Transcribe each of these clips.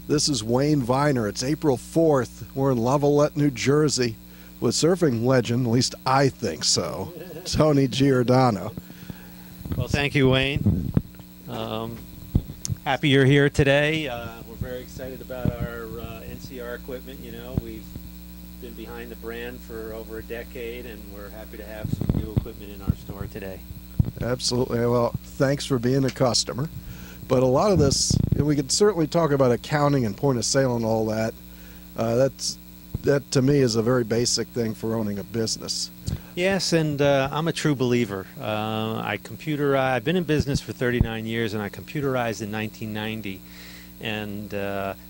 This is Wayne Viener. It's April 4th. We're in Lavallette, New Jersey with surfing legend, at least I think so, Tony Giordano. Well, thank you, Wayne. Happy you're here today. We're very excited about our NCR equipment. You know, we've been behind the brand for over a decade, and we're happy to have some new equipment in our store today. Absolutely. Well, thanks for being a customer. But a lot of this, we could certainly talk about accounting and point of sale and all that. That to me is a very basic thing for owning a business. Yes, and I'm a true believer. I've been in business for 39 years, and I computerized in 1990. And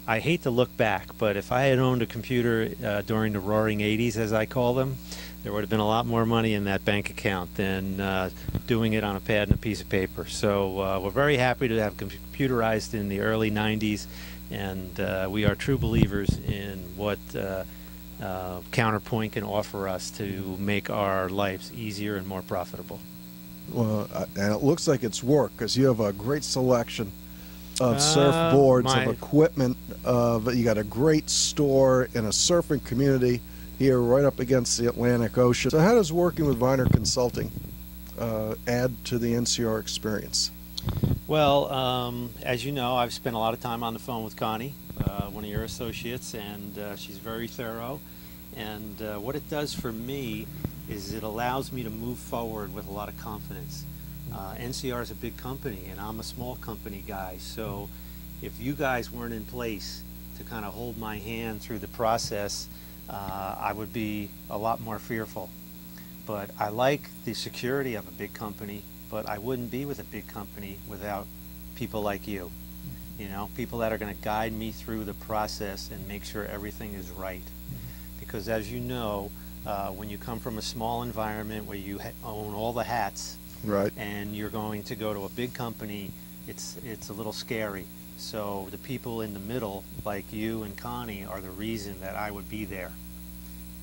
I hate to look back, but if I had owned a computer during the roaring 80s, as I call them, there would have been a lot more money in that bank account than doing it on a pad and a piece of paper. So we're very happy to have computerized in the early 90s, and we are true believers in what Counterpoint can offer us to make our lives easier and more profitable. Well, and it looks like it's worked because you have a great selection of surfboards, of equipment. You got a great store in a surfing community here right up against the Atlantic Ocean. So how does working with Viener Consulting add to the NCR experience? Well, as you know, I've spent a lot of time on the phone with Connie, one of your associates, and she's very thorough. And what it does for me is it allows me to move forward with a lot of confidence. NCR is a big company, and I'm a small company guy, so if you guys weren't in place to kind of hold my hand through the process, I would be a lot more fearful. But I like the security of a big company, but I wouldn't be with a big company without people like you. You know, people that are going to guide me through the process and make sure everything is right. Because as you know, when you come from a small environment where you own all the hats, right, and you're going to go to a big company, it's a little scary. So the people in the middle, like you and Connie, are the reason that I would be there.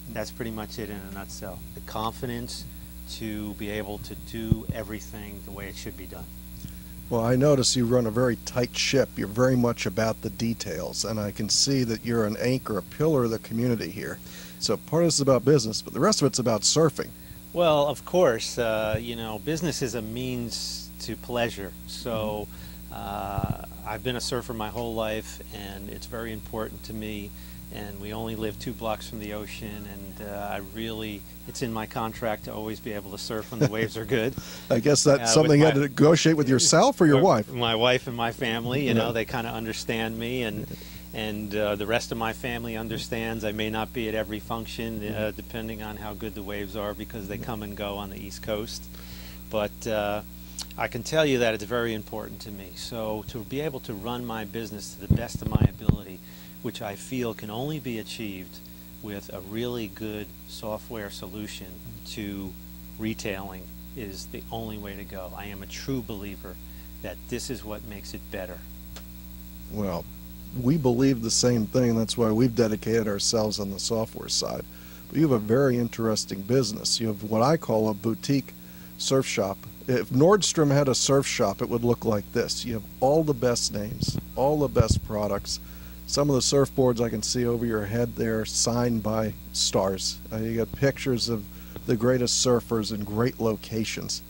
That's pretty much it in a nutshell. The confidence to be able to do everything the way it should be done. Well, I notice you run a very tight ship. You're very much about the details, and I can see that you're an anchor, a pillar of the community here. So part of this is about business, but the rest of it's about surfing. Well, of course, you know, business is a means to pleasure. So I've been a surfer my whole life, and it's very important to me. And we only live 2 blocks from the ocean, and it's in my contract to always be able to surf when the waves are good. I guess that's something you had to negotiate with yourself or your wife? My wife and my family, you know, they kind of understand me, and the rest of my family understands. I may not be at every function, depending on how good the waves are, because they come and go on the East Coast. But I can tell you that it's very important to me. So to be able to run my business to the best of my ability, which I feel can only be achieved with a really good software solution to retailing, is the only way to go. I am a true believer that this is what makes it better. Well, we believe the same thing. That's why we've dedicated ourselves on the software side. But you have a very interesting business. You have what I call a boutique surf shop. If Nordstrom had a surf shop, it would look like this. You have all the best names, all the best products. Some of the surfboards I can see over your head there signed by stars. You got pictures of the greatest surfers in great locations.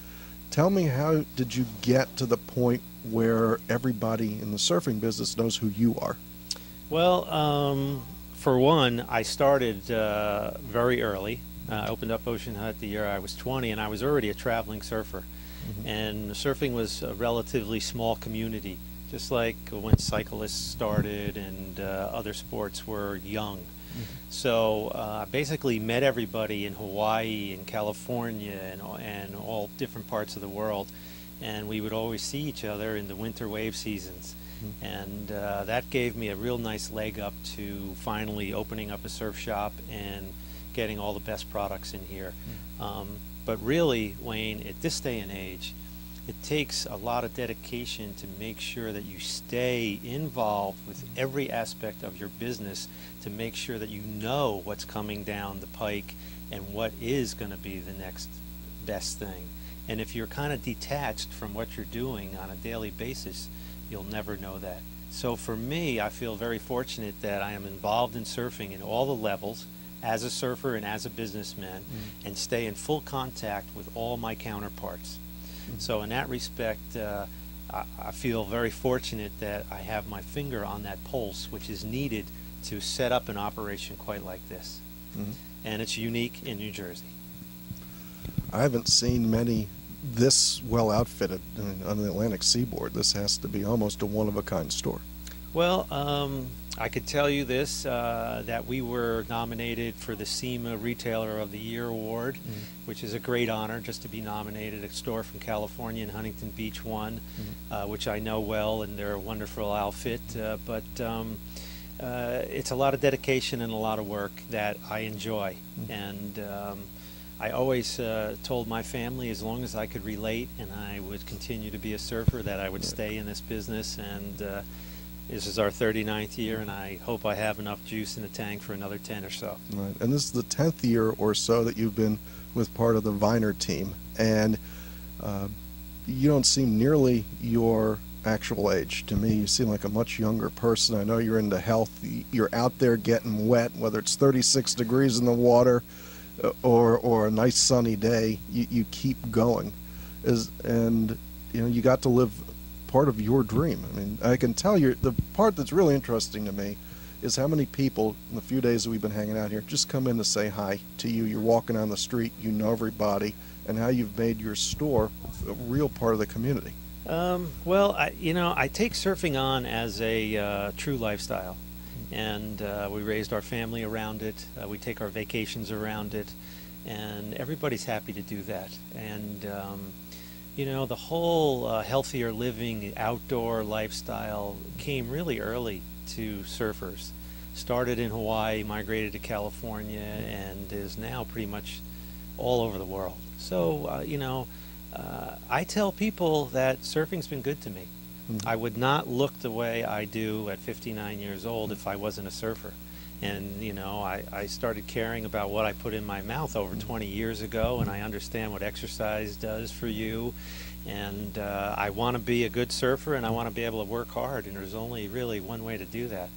Tell me, how did you get to the point where everybody in the surfing business knows who you are? Well, for one, I started very early. I opened up Ocean Hut the year I was 20, and I was already a traveling surfer. And surfing was a relatively small community, just like when cyclists started and other sports were young. So I basically met everybody in Hawaii and California and all different parts of the world, and we would always see each other in the winter wave seasons. And that gave me a real nice leg up to finally opening up a surf shop and getting all the best products in here. But really, Wayne, at this day and age, it takes a lot of dedication to make sure that you stay involved with every aspect of your business, to make sure that you know what's coming down the pike and what is going to be the next best thing. And if you're kind of detached from what you're doing on a daily basis, you'll never know that. So for me, I feel very fortunate that I am involved in surfing in all the levels as a surfer and as a businessman, and stay in full contact with all my counterparts. So in that respect, I feel very fortunate that I have my finger on that pulse, which is needed to set up an operation quite like this. And it's unique in New Jersey. I haven't seen many this well outfitted on the Atlantic seaboard. This has to be almost a one-of-a-kind store. Well, I could tell you this, that we were nominated for the SEMA Retailer of the Year Award, which is a great honor just to be nominated. A store from California in Huntington Beach won, which I know well, and they're a wonderful outfit. But it's a lot of dedication and a lot of work that I enjoy. And I always told my family, as long as I could relate and I would continue to be a surfer, that I would stay in this business. And this is our 39th year, and I hope I have enough juice in the tank for another 10 or so. Right. And this is the 10th year or so that you've been with part of the Viener team, and you don't seem nearly your actual age. To me, you seem like a much younger person. I know you're into health. You're out there getting wet, whether it's 36 degrees in the water or a nice sunny day. You keep going, and you got to live part of your dream. I mean, I can tell you the part that's really interesting to me is how many people in the few days that we've been hanging out here just come in to say hi to you. You're walking on the street, you know everybody, and how you've made your store a real part of the community. Well, I take surfing on as a true lifestyle, and we raised our family around it. We take our vacations around it, and everybody's happy to do that. And the whole healthier living, outdoor lifestyle came really early to surfers. Started in Hawaii, migrated to California, and is now pretty much all over the world. So, I tell people that surfing's been good to me. I would not look the way I do at 59 years old if I wasn't a surfer. And, I started caring about what I put in my mouth over 20 years ago, and I understand what exercise does for you. And I want to be a good surfer, and I want to be able to work hard, and there's only really one way to do that.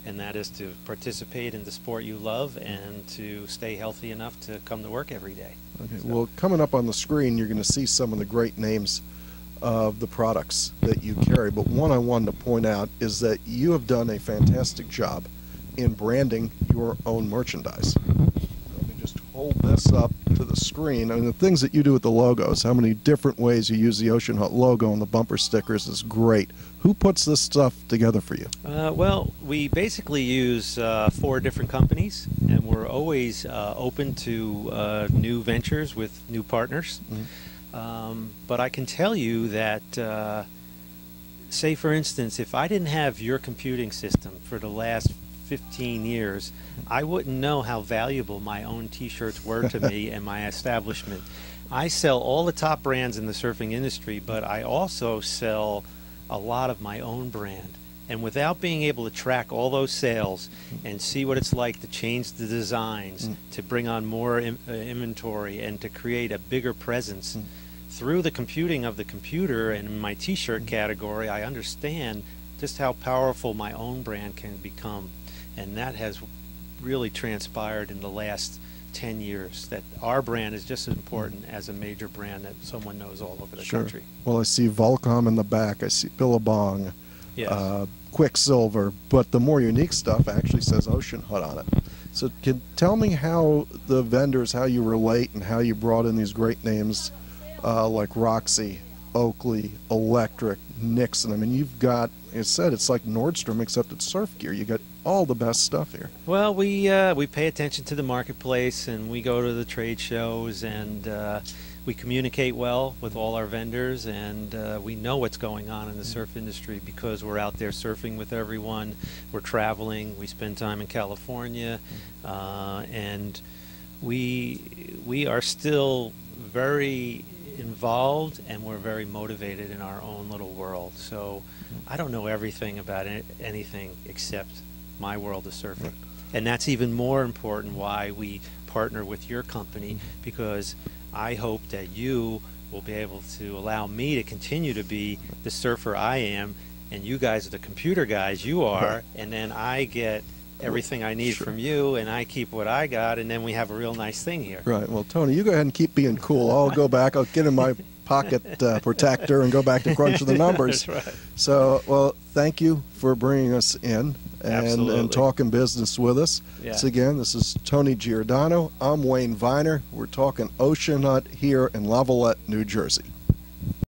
And that is to participate in the sport you love and to stay healthy enough to come to work every day. Okay. So. Well, coming up on the screen, you're going to see some of the great names of the products that you carry. But one I wanted to point out is that you have done a fantastic job in branding your own merchandise. Let me just hold this up to the screen. I mean, the things that you do with the logos, how many different ways you use the Ocean Hut logo on the bumper stickers is great. Who puts this stuff together for you? Well, we basically use 4 different companies, and we're always open to new ventures with new partners. But I can tell you that, say for instance, if I didn't have your computing system for the last 15 years, I wouldn't know how valuable my own t-shirts were to me and my establishment. I sell all the top brands in the surfing industry, but I also sell a lot of my own brand. And without being able to track all those sales and see what it's like to change the designs, to bring on more inventory, and to create a bigger presence, through the computing of the computer and in my t-shirt category, I understand just how powerful my own brand can become. And that has really transpired in the last 10 years, that our brand is just as important as a major brand that someone knows all over the country. Well, I see Volcom in the back, I see Billabong, Yes. Quicksilver, but the more unique stuff actually says Ocean Hut on it. So tell me how the vendors, how you relate, and how you brought in these great names like Roxy, Oakley, Electric, Nixon. I mean, you've got, like I said, it's like Nordstrom except it's surf gear. You got all the best stuff here. Well, we pay attention to the marketplace, and we go to the trade shows, and we communicate well with all our vendors, and we know what's going on in the surf industry because we're out there surfing with everyone. We're traveling. We spend time in California, and we are still very involved, and we're very motivated in our own little world. So I don't know everything about anything except my world of surfing. And that's even more important why we partner with your company, because I hope that you will be able to allow me to continue to be the surfer I am and you guys are the computer guys, you are, and then I get everything I need from you, and I keep what I got, and then we have a real nice thing here. Right. Well, Tony, you go ahead and keep being cool. I'll go back. I'll get in my pocket protector and go back to crunching the numbers. That's right. So, well, thank you for bringing us in and talking business with us. Yeah. So again, this is Tony Giordano. I'm Wayne Viener. We're talking Ocean Hut here in Lavallette, New Jersey.